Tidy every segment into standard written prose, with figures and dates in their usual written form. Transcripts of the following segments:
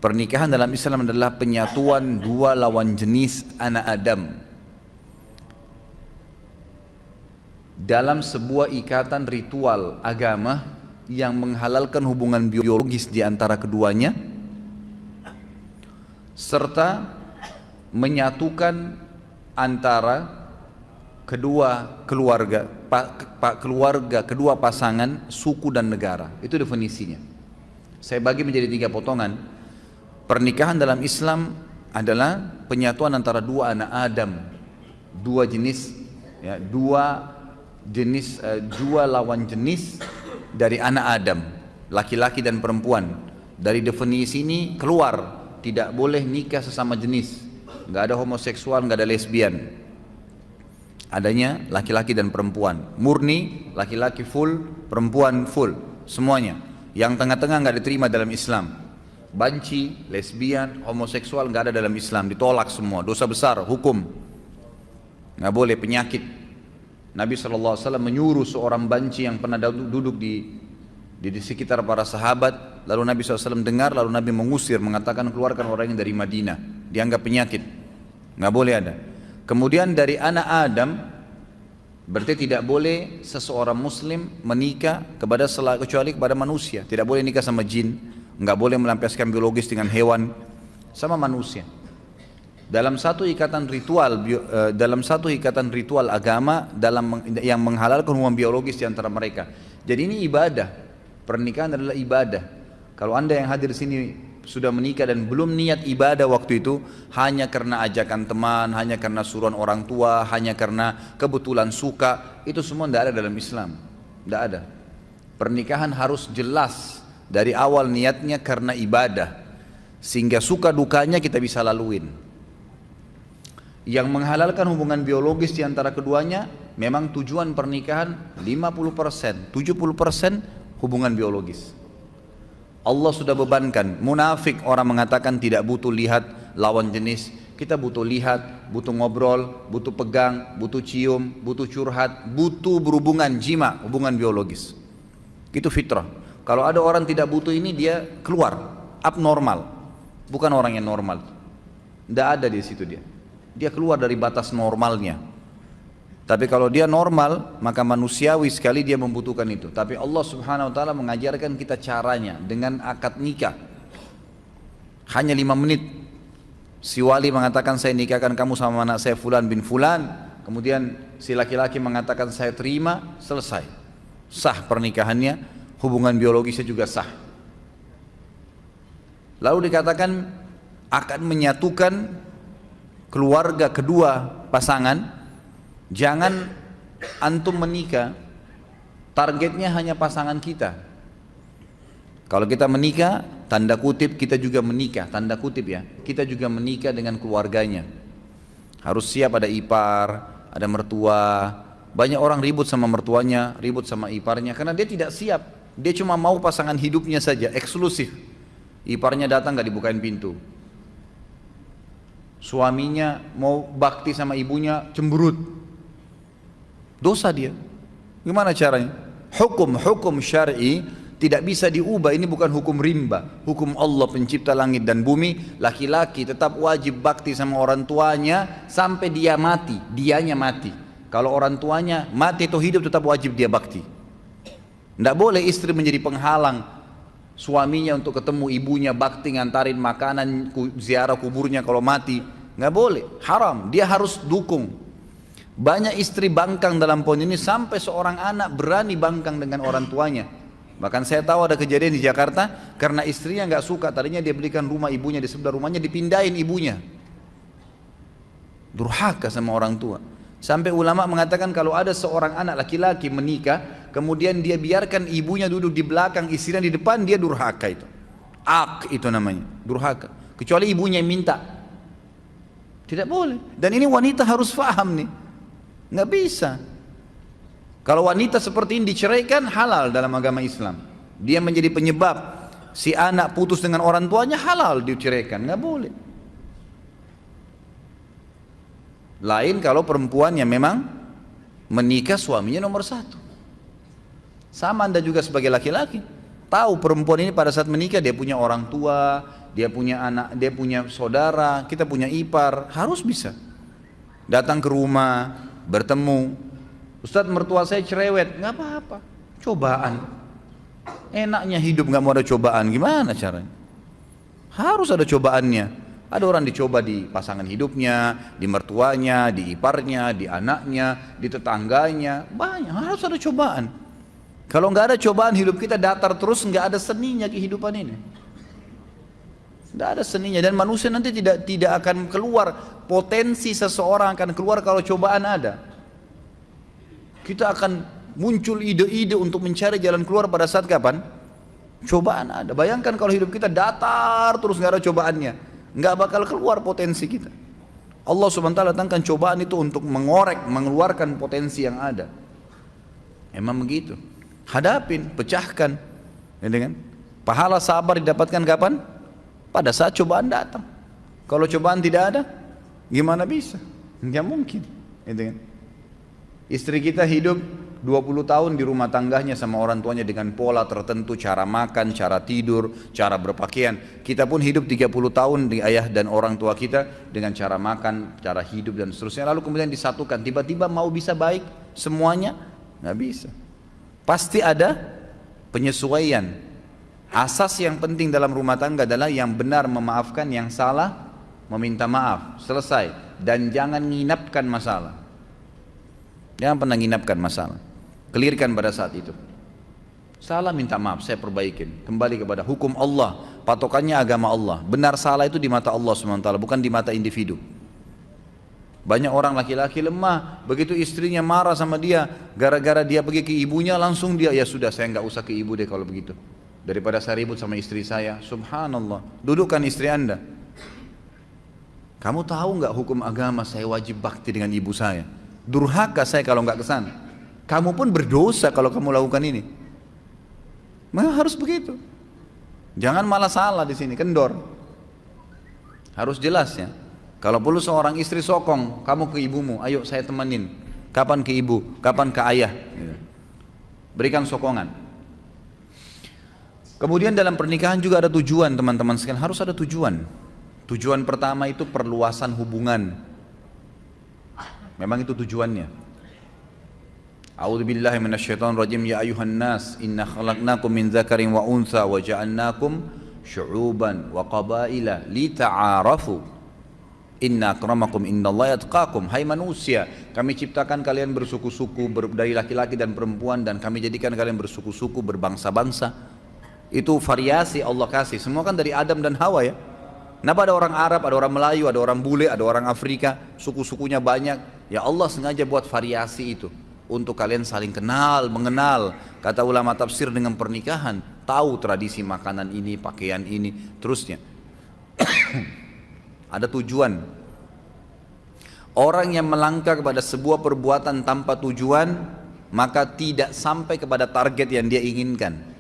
Pernikahan dalam Islam adalah penyatuan dua lawan jenis anak Adam dalam sebuah ikatan ritual agama yang menghalalkan hubungan biologis di antara keduanya, serta menyatukan antara kedua keluarga, kedua pasangan, suku dan negara. Itu definisinya. Saya bagi menjadi 3 potongan. Pernikahan dalam Islam adalah penyatuan antara dua anak Adam, dua jenis, ya, dua lawan jenis dari anak Adam, laki-laki dan perempuan. Dari definisi ini keluar tidak boleh nikah sesama jenis, nggak ada homoseksual, nggak ada lesbian. Adanya laki-laki dan perempuan, murni laki-laki full, perempuan full, semuanya. Yang tengah-tengah nggak diterima dalam Islam. Banci, lesbian, homoseksual nggak ada dalam Islam, ditolak semua, dosa besar, hukum, nggak boleh, penyakit. Nabi SAW menyuruh seorang banci yang pernah duduk di sekitar para sahabat, lalu Nabi SAW dengar, lalu Nabi mengusir, mengatakan keluarkan orang yang dari Madinah, dianggap penyakit, nggak boleh ada. Kemudian dari anak Adam, berarti tidak boleh seseorang muslim menikah kecuali kepada manusia, tidak boleh nikah sama jin, nggak boleh melampiaskan biologis dengan hewan, sama manusia. Dalam satu ikatan ritual agama yang menghalalkan hubungan biologis di antara mereka. Jadi ini ibadah. Pernikahan adalah ibadah. Kalau Anda yang hadir di sini sudah menikah dan belum niat ibadah waktu itu, hanya karena ajakan teman, hanya karena suruhan orang tua, hanya karena kebetulan suka, itu semua tidak ada dalam Islam. Tidak ada. Pernikahan harus jelas dari awal niatnya karena ibadah, sehingga suka dukanya kita bisa laluin. Yang menghalalkan hubungan biologis di antara keduanya, memang tujuan pernikahan 50%, 70% hubungan biologis. Allah sudah bebankan. Munafik orang mengatakan tidak butuh lihat lawan jenis. Kita butuh lihat, butuh ngobrol, butuh pegang, butuh cium, butuh curhat, butuh berhubungan jima, hubungan biologis. Itu fitrah. Kalau ada orang tidak butuh ini, dia keluar, abnormal, bukan orang yang normal. Tidak ada di situ dia. Dia keluar dari batas normalnya. Tapi kalau dia normal, maka manusiawi sekali dia membutuhkan itu. Tapi Allah Subhanahu Wa Taala mengajarkan kita caranya dengan akad nikah. Hanya 5 menit. Si wali mengatakan saya nikahkan kamu sama anak saya Fulan bin Fulan. Kemudian si laki-laki mengatakan saya terima, selesai. Sah pernikahannya. Hubungan biologisnya juga sah. Lalu dikatakan akan menyatukan keluarga kedua pasangan. Jangan antum menikah targetnya hanya pasangan kita. Kalau kita menikah, tanda kutip kita juga menikah, tanda kutip ya, kita juga menikah dengan keluarganya. Harus siap, ada ipar, ada mertua. Banyak orang ribut sama mertuanya, ribut sama iparnya karena dia tidak siap. Dia cuma mau pasangan hidupnya saja, eksklusif. Iparnya datang gak dibukain pintu. Suaminya mau bakti sama ibunya, cemberut. Dosa dia. Gimana caranya? Hukum syar'i tidak bisa diubah. Ini bukan hukum rimba. Hukum Allah pencipta langit dan bumi. Laki-laki tetap wajib bakti sama orang tuanya sampai dia mati. Dianya mati. Kalau orang tuanya mati atau hidup tetap wajib dia bakti. Tidak boleh istri menjadi penghalang suaminya untuk ketemu ibunya, bakti, ngantarin makanan, ziarah kuburnya kalau mati. Nggak boleh, haram. Dia harus dukung. Banyak istri bangkang dalam poin ini sampai seorang anak berani bangkang dengan orang tuanya. Bahkan saya tahu ada kejadian di Jakarta karena istrinya nggak suka. Tadinya dia belikan rumah ibunya di sebelah rumahnya, dipindahin ibunya. Durhaka sama orang tua. Sampai ulama mengatakan kalau ada seorang anak laki-laki menikah, kemudian dia biarkan ibunya duduk di belakang, istrinya di depan, dia durhaka itu. Itu namanya, durhaka. Kecuali ibunya yang minta. Tidak boleh. Dan ini wanita harus paham nih. Nggak bisa. Kalau wanita seperti ini diceraikan, halal dalam agama Islam. Dia menjadi penyebab si anak putus dengan orang tuanya, halal diceraikan. Nggak boleh. Lain kalau perempuan yang memang menikah suaminya nomor 1. Sama Anda juga sebagai laki-laki. tahu perempuan ini pada saat menikah dia punya orang tua, dia punya anak, dia punya saudara, kita punya ipar, harus bisa datang ke rumah, bertemu. Ustadz, mertua saya cerewet, nggak apa-apa, cobaan. Enaknya hidup nggak mau ada cobaan, gimana caranya? Harus ada cobaannya. Ada orang dicoba di pasangan hidupnya, di mertuanya, di iparnya, di anaknya, di tetangganya, banyak, harus ada cobaan. Kalau nggak ada cobaan, hidup kita datar terus, nggak ada seninya kehidupan ini. Nggak ada seninya, dan manusia nanti tidak akan keluar, potensi seseorang akan keluar kalau cobaan ada. Kita akan muncul ide-ide untuk mencari jalan keluar pada saat kapan? Cobaan ada. Bayangkan kalau hidup kita datar terus nggak ada cobaannya, nggak bakal keluar potensi kita. Allah SWT datangkan cobaan itu untuk mengorek, mengeluarkan potensi yang ada. Emang begitu. Hadapin, pecahkan. Gitu kan? Pahala sabar didapatkan kapan? Pada saat cobaan datang. Kalau cobaan tidak ada, gimana bisa? Nggak mungkin. Gitu kan? Istri kita hidup 20 tahun di rumah tangganya sama orang tuanya dengan pola tertentu, cara makan, cara tidur, cara berpakaian. Kita pun hidup 30 tahun di ayah dan orang tua kita dengan cara makan, cara hidup dan seterusnya. Lalu kemudian disatukan, tiba-tiba mau bisa baik semuanya? Nggak bisa. Pasti ada penyesuaian. Asas yang penting dalam rumah tangga adalah yang benar memaafkan, yang salah meminta maaf. Selesai. Dan jangan nginapkan masalah. Jangan pernah nginapkan masalah. Clearkan pada saat itu. Salah minta maaf, saya perbaikin. Kembali kepada hukum Allah, patokannya agama Allah. Benar salah itu di mata Allah SWT, bukan di mata individu. Banyak orang laki-laki lemah, begitu istrinya marah sama dia, gara-gara dia pergi ke ibunya, langsung dia, ya sudah saya nggak usah ke ibu deh kalau begitu. Daripada saya ribut sama istri saya. Subhanallah. Dudukkan istri Anda. Kamu tahu nggak hukum agama saya wajib bakti dengan ibu saya? Durhaka saya kalau nggak kesana. Kamu pun berdosa kalau kamu lakukan ini. Memang harus begitu. Jangan malah salah di sini, kendor. Harus jelas ya. Kalau perlu seorang istri sokong, kamu ke ibumu, ayo saya temenin. Kapan ke ibu, kapan ke ayah. Berikan sokongan. Kemudian dalam pernikahan juga ada tujuan teman-teman sekalian, harus ada tujuan. Tujuan pertama itu perluasan hubungan. Memang itu tujuannya. A'udzubillahi minasyaitonir rajim. Ya ayuhan nas, inna khalaqnakum min dzakarin wa untha wa ja'alnakum syu'uban wa qabaila lita'arafu. Inna akramakum indallahi atqakum. Hai manusia, kami ciptakan kalian bersuku-suku dari laki-laki dan perempuan, dan kami jadikan kalian bersuku-suku, berbangsa-bangsa. Itu variasi Allah kasih. Semua kan dari Adam dan Hawa ya. Kenapa ada orang Arab, ada orang Melayu, ada orang bule, ada orang Afrika, suku-sukunya banyak. Ya Allah sengaja buat variasi itu untuk kalian saling kenal, mengenal. Kata ulama tafsir, dengan pernikahan tahu tradisi makanan ini, pakaian ini, terusnya. Ada tujuan. Orang yang melangkah kepada sebuah perbuatan tanpa tujuan, maka tidak sampai kepada target yang dia inginkan.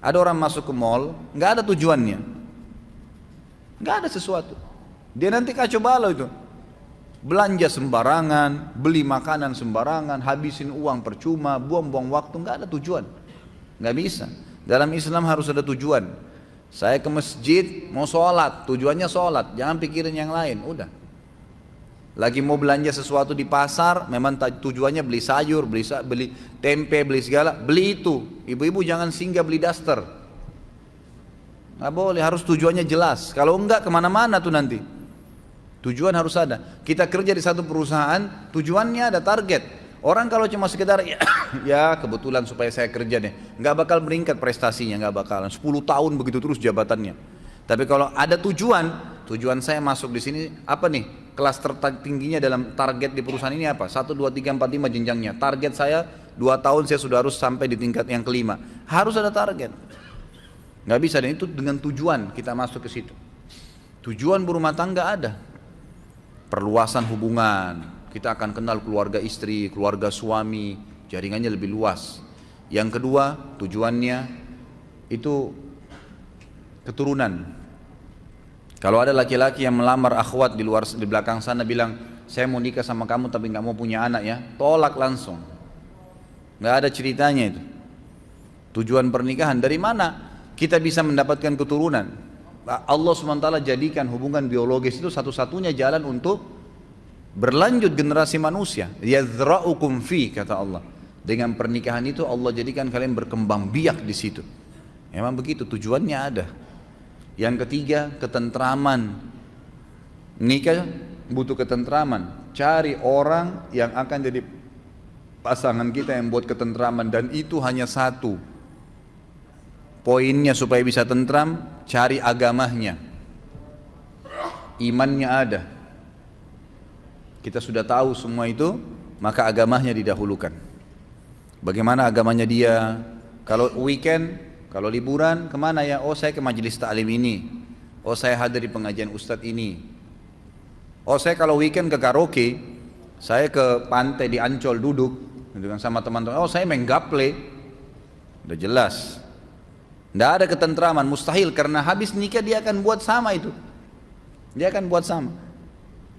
Ada orang masuk ke mall, nggak ada tujuannya, nggak ada sesuatu. Dia nanti kacau balau itu. Belanja sembarangan, beli makanan sembarangan, habisin uang percuma, buang-buang waktu, nggak ada tujuan. Nggak bisa. Dalam Islam harus ada tujuan. Saya ke masjid mau sholat, tujuannya sholat, jangan pikirin yang lain, udah. Lagi mau belanja sesuatu di pasar, memang tujuannya beli sayur, beli tempe, beli segala, beli itu. Ibu-ibu jangan singgah beli daster. Nggak boleh, harus tujuannya jelas. Kalau enggak kemana-mana tuh nanti. Tujuan harus ada. Kita kerja di satu perusahaan, tujuannya ada target. Orang kalau cuma sekedar ya kebetulan supaya saya kerja deh, nggak bakal meningkat prestasinya, nggak bakalan. 10 tahun begitu terus jabatannya. Tapi kalau ada tujuan saya masuk di sini apa nih? Kelas tertingginya dalam target di perusahaan ini apa? 1, 2, 3, 4, 5 jenjangnya. Target saya 2 tahun saya sudah harus sampai di tingkat yang kelima. Harus ada target. Nggak bisa, dan itu dengan tujuan kita masuk ke situ. Tujuan berumah tangga ada. Perluasan hubungan, kita akan kenal keluarga istri, keluarga suami, jaringannya lebih luas. Yang kedua, tujuannya itu keturunan. Kalau ada laki-laki yang melamar akhwat di belakang sana bilang, saya mau nikah sama kamu tapi nggak mau punya anak ya, tolak langsung. Nggak ada ceritanya itu. Tujuan pernikahan, dari mana kita bisa mendapatkan keturunan? Allah SWT jadikan hubungan biologis itu satu-satunya jalan untuk berlanjut generasi manusia. Yazra'ukum fi, kata Allah. Dengan pernikahan itu Allah jadikan kalian berkembang biak di situ. Memang begitu, tujuannya ada. Yang ketiga, ketentraman. Nikah butuh ketentraman. Cari orang yang akan jadi pasangan kita yang buat ketentraman, dan itu hanya satu. Poinnya supaya bisa tentram, cari agamanya. Imannya ada. Kita sudah tahu semua itu, maka agamanya didahulukan. Bagaimana agamanya dia? Kalau weekend, kalau liburan, kemana ya? Oh, saya ke majelis ta'lim ini. Oh, saya hadir di pengajian ustadz ini. Oh, saya kalau weekend ke karaoke, saya ke pantai di Ancol duduk dengan sama teman-teman. Oh, saya main gaple. Udah jelas. Tidak ada ketentraman, mustahil, karena habis nikah dia akan buat sama itu. Dia akan buat sama.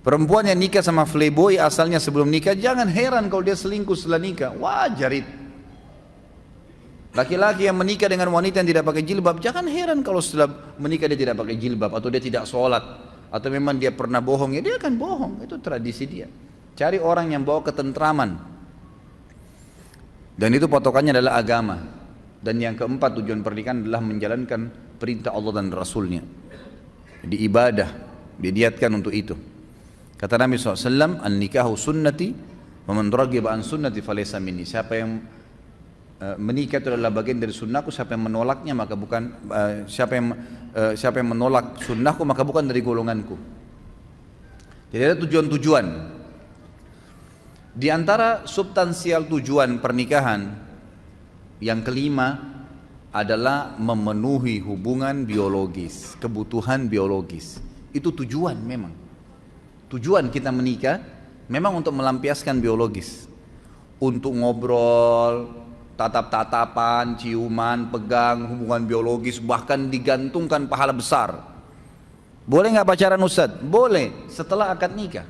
Perempuan yang nikah sama playboy asalnya sebelum nikah, jangan heran kalau dia selingkuh setelah nikah. Wajar itu. Laki-laki yang menikah dengan wanita yang tidak pakai jilbab, jangan heran kalau setelah menikah dia tidak pakai jilbab, atau dia tidak sholat, atau memang dia pernah bohong, ya dia akan bohong. Itu tradisi dia. Cari orang yang bawa ketentraman. Dan itu patokannya adalah agama. Dan yang keempat, tujuan pernikahan adalah menjalankan perintah Allah dan Rasulnya. Di ibadah diniatkan untuk itu. Kata Nabi SAW, an-nikahu sunnati wa man raghiba an sunnati falaysa minni. Siapa yang menikah itu adalah bagian dari sunnahku, siapa yang menolaknya maka bukan siapa yang menolak sunnahku maka bukan dari golonganku. Jadi ada tujuan-tujuan. Di antara substansial tujuan pernikahan yang kelima adalah memenuhi hubungan biologis, kebutuhan biologis. Itu tujuan memang. Tujuan kita menikah memang untuk melampiaskan biologis. Untuk ngobrol, tatap-tatapan, ciuman, pegang, hubungan biologis, bahkan digantungkan pahala besar. Boleh nggak pacaran Ustaz? Boleh, setelah akad nikah.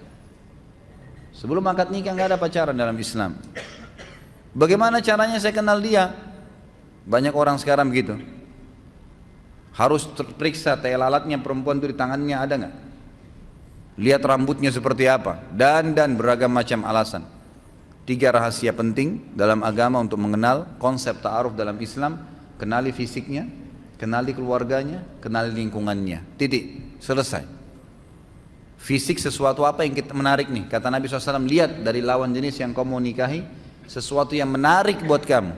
Sebelum akad nikah nggak ada pacaran dalam Islam. Bagaimana caranya saya kenal dia? Banyak orang sekarang begitu. Harus terperiksa tai lalatnya perempuan itu di tangannya ada nggak? Lihat rambutnya seperti apa? Dan beragam macam alasan. 3 rahasia penting dalam agama untuk mengenal konsep ta'aruf dalam Islam. Kenali fisiknya, kenali keluarganya, kenali lingkungannya. Titik, selesai. Fisik sesuatu apa yang kita menarik nih? Kata Nabi SAW, lihat dari lawan jenis yang kau mau nikahi sesuatu yang menarik buat kamu.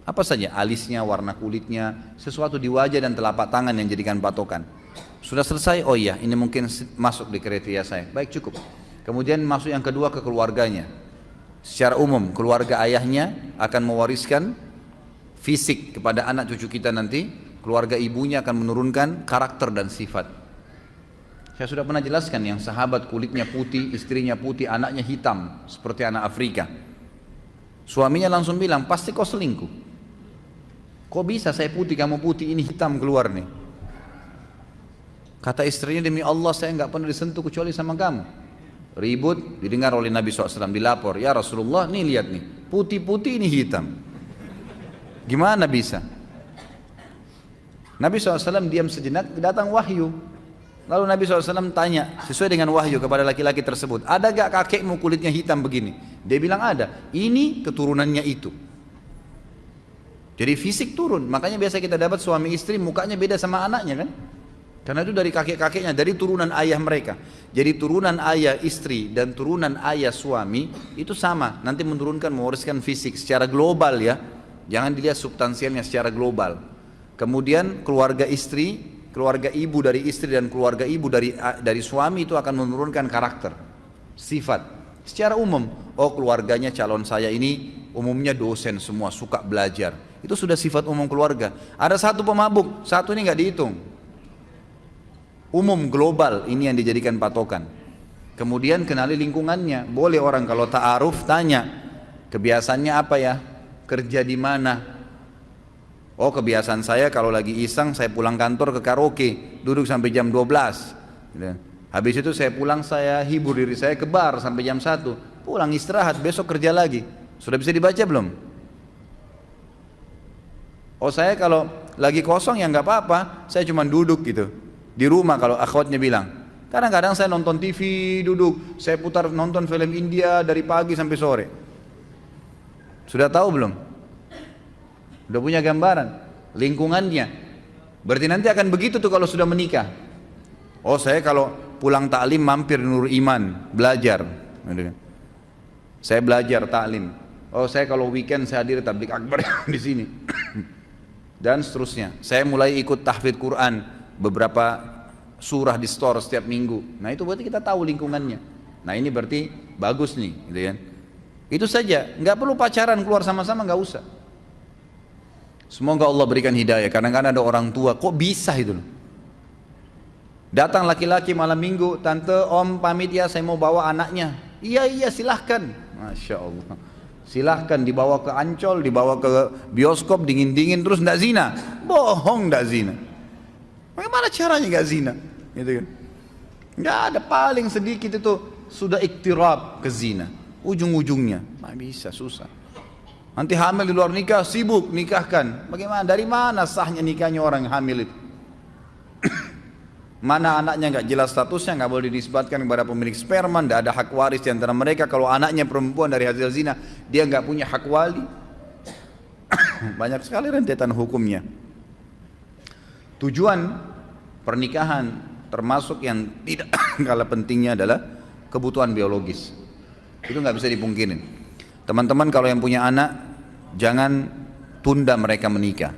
Apa saja? Alisnya, warna kulitnya, sesuatu di wajah dan telapak tangan yang jadikan patokan. Sudah selesai? Oh iya, ini mungkin masuk di kriteria saya. Baik, cukup. Kemudian masuk yang kedua ke keluarganya. Secara umum, keluarga ayahnya akan mewariskan fisik kepada anak cucu kita nanti. Keluarga ibunya akan menurunkan karakter dan sifat. Saya sudah pernah jelaskan yang sahabat kulitnya putih, istrinya putih, anaknya hitam seperti anak Afrika. Suaminya langsung bilang, pasti kau selingkuh. Kok bisa saya putih, kamu putih, ini hitam keluar nih. Kata istrinya, demi Allah saya nggak pernah disentuh kecuali sama kamu. Ribut, didengar oleh Nabi SAW, dilapor, ya Rasulullah, nih lihat nih, putih-putih ini hitam. Gimana bisa? Nabi SAW diam sejenak, datang wahyu. Lalu Nabi SAW tanya, sesuai dengan wahyu kepada laki-laki tersebut, ada gak kakekmu kulitnya hitam begini? Dia bilang ada, ini keturunannya itu. Jadi fisik turun, makanya biasa kita dapat suami istri mukanya beda sama anaknya kan? Karena itu dari kakek-kakeknya, dari turunan ayah mereka. Jadi turunan ayah istri dan turunan ayah suami itu sama, nanti menurunkan, mewariskan fisik secara global ya. Jangan dilihat substansialnya secara global. Kemudian keluarga istri, keluarga ibu dari istri dan keluarga ibu dari suami itu akan menurunkan karakter, sifat. Secara umum, oh keluarganya calon saya ini umumnya dosen semua, suka belajar. Itu sudah sifat umum keluarga. Ada satu pemabuk, satu ini nggak dihitung. Umum global ini yang dijadikan patokan. Kemudian kenali lingkungannya. Boleh orang kalau ta'aruf tanya, kebiasaannya apa ya? Kerja di mana? Oh kebiasaan saya kalau lagi iseng saya pulang kantor ke karaoke, duduk sampai jam 12. Habis itu saya pulang, saya hibur diri saya ke bar sampai jam 1. Pulang istirahat, besok kerja lagi. Sudah bisa dibaca belum? Oh saya kalau lagi kosong ya nggak apa-apa, saya cuma duduk gitu di rumah. Kalau akhwatnya bilang, kadang-kadang saya nonton TV duduk, saya putar nonton film India dari pagi sampai sore. Sudah tahu belum? Udah punya gambaran lingkungannya. Berarti nanti akan begitu tuh kalau sudah menikah. Oh saya kalau pulang taklim mampir Nur Iman belajar. Saya belajar taklim. Oh saya kalau weekend saya hadir tablik akbar di sini. Dan seterusnya. Saya mulai ikut tahfidz Quran beberapa surah di store setiap minggu. Nah itu berarti kita tahu lingkungannya. Nah ini berarti bagus nih, gitu kan? Itu saja, nggak perlu pacaran keluar sama-sama, nggak usah. Semoga Allah berikan hidayah. Kadang-kadang ada orang tua, kok bisa itu? Datang laki-laki malam minggu, tante, om pamit ya, saya mau bawa anaknya. Iya silahkan, masya Allah. Silahkan dibawa ke Ancol, dibawa ke bioskop dingin-dingin terus ndak zina. Bohong, ndak zina. Bagaimana caranya nggak zina? Gitu kan? Nggak ada, paling sedikit itu sudah iktirab ke zina. Ujung-ujungnya, nggak bisa, susah. Nanti hamil di luar nikah, sibuk nikahkan. Bagaimana? Dari mana sahnya nikahnya orang hamil itu? Mana anaknya nggak jelas statusnya, nggak boleh dinisbatkan kepada pemilik sperma, nggak ada hak waris di antara mereka. Kalau anaknya perempuan dari hasil zina, dia nggak punya hak wali. Banyak sekali rentetan hukumnya. Tujuan pernikahan termasuk yang tidak kalah pentingnya adalah kebutuhan biologis. Itu nggak bisa dipungkirin. Teman-teman kalau yang punya anak, jangan tunda mereka menikah.